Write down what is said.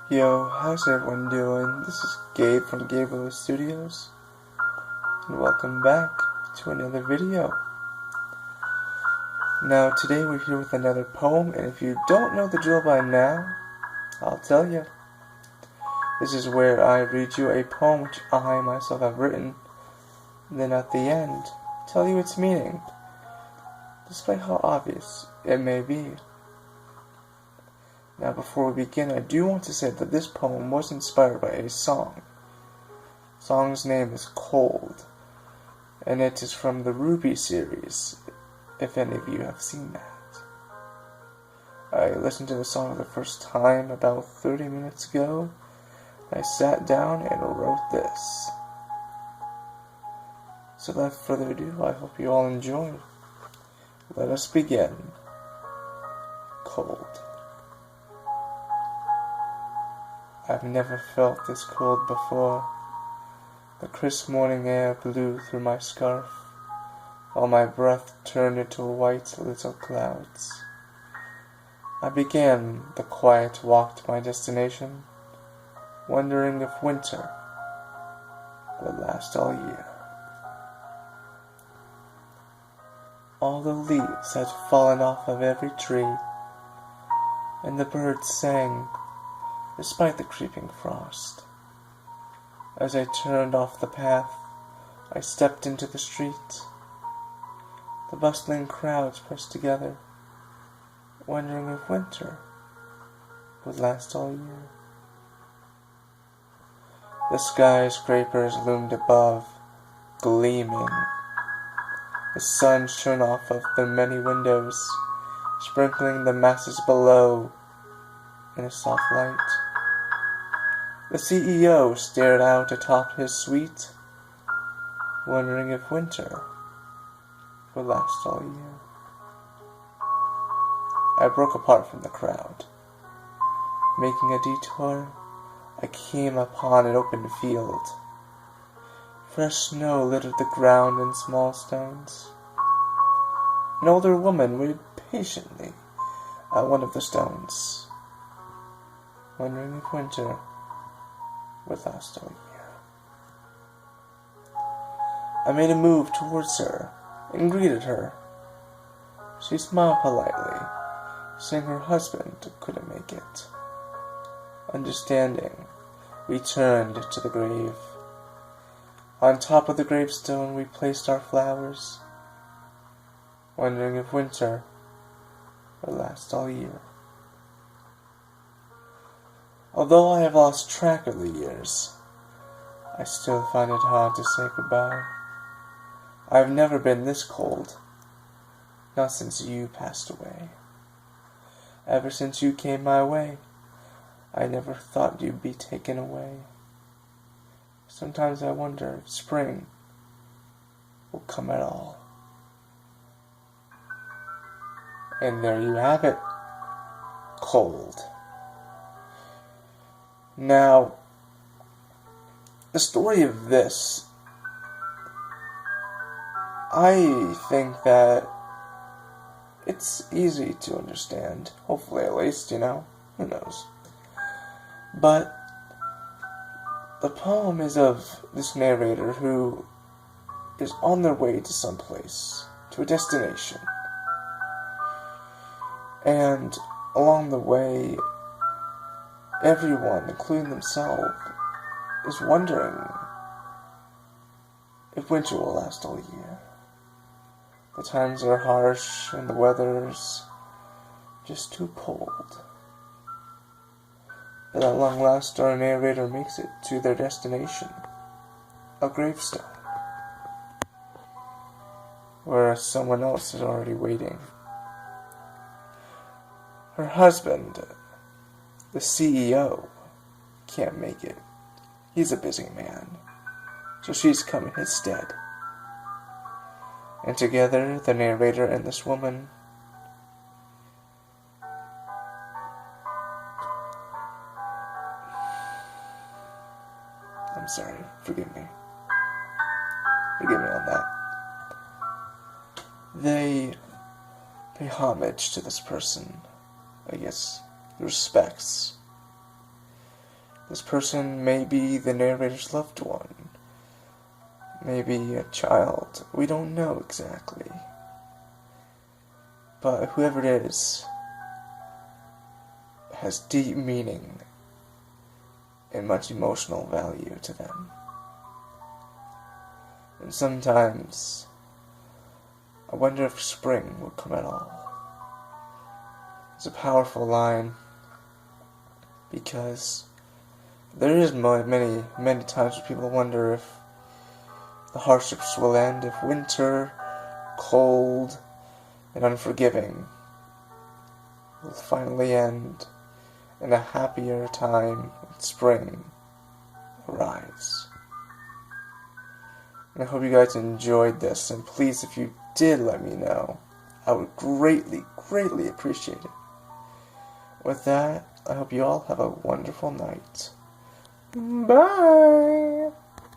Yo, how's everyone doing? This is Gabe from Gabe Studios, and welcome back to another video. Now, today we're here with another poem, and if you don't know the drill by now, I'll tell you. This is where I read you a poem which I myself have written, and then at the end, tell you its meaning, despite how obvious it may be. Now, before we begin, I do want to say that this poem was inspired by a song. The song's name is Cold, and it is from the Ruby series, if any of you have seen that. I listened to the song for the first time about 30 minutes ago. I sat down and wrote this. So without further ado, I hope you all enjoy. Let us begin. Cold. I've never felt this cold before. The crisp morning air blew through my scarf, while my breath turned into white little clouds. I began the quiet walk to my destination, wondering if winter would last all year. All the leaves had fallen off of every tree, and the birds sang despite the creeping frost. As I turned off the path, I stepped into the street. The bustling crowds pressed together, wondering if winter would last all year. The skyscrapers loomed above, gleaming. The sun shone off of the many windows, sprinkling the masses below in a soft light. The CEO stared out atop his suite, wondering if winter would last all year. I broke apart from the crowd. Making a detour, I came upon an open field. Fresh snow littered the ground and small stones. An older woman waited patiently at one of the stones, wondering if winter would last all year. I made a move towards her and greeted her. She smiled politely, saying her husband couldn't make it. Understanding, we turned to the grave. On top of the gravestone we placed our flowers, wondering if winter would last all year. Although I have lost track of the years, I still find it hard to say goodbye. I have never been this cold, not since you passed away. Ever since you came my way, I never thought you'd be taken away. Sometimes I wonder if spring will come at all. And there you have it, Cold. Now, the story of this, I think that it's easy to understand. Hopefully, at least, who knows. But the poem is of this narrator who is on their way to someplace, to a destination. And along the way, everyone, including themselves, is wondering if winter will last all year. The times are harsh and the weather's just too cold. But at long last, our narrator makes it to their destination, a gravestone, where someone else is already waiting. Her husband, the CEO, can't make it. He's a busy man, so she's come in his stead. And together, the narrator and this woman I'm sorry, forgive me. Forgive me on that. They pay homage to this person, I guess, respects. This person may be the narrator's loved one, maybe a child. We don't know exactly. But whoever it is has deep meaning and much emotional value to them. And sometimes I wonder if spring will come at all. It's a powerful line because there is many times where people wonder if the hardships will end, if winter, cold, and unforgiving will finally end and a happier time when spring arrives. And I hope you guys enjoyed this, and please, if you did, let me know. I would greatly, greatly appreciate it. With that, I hope you all have a wonderful night. Bye!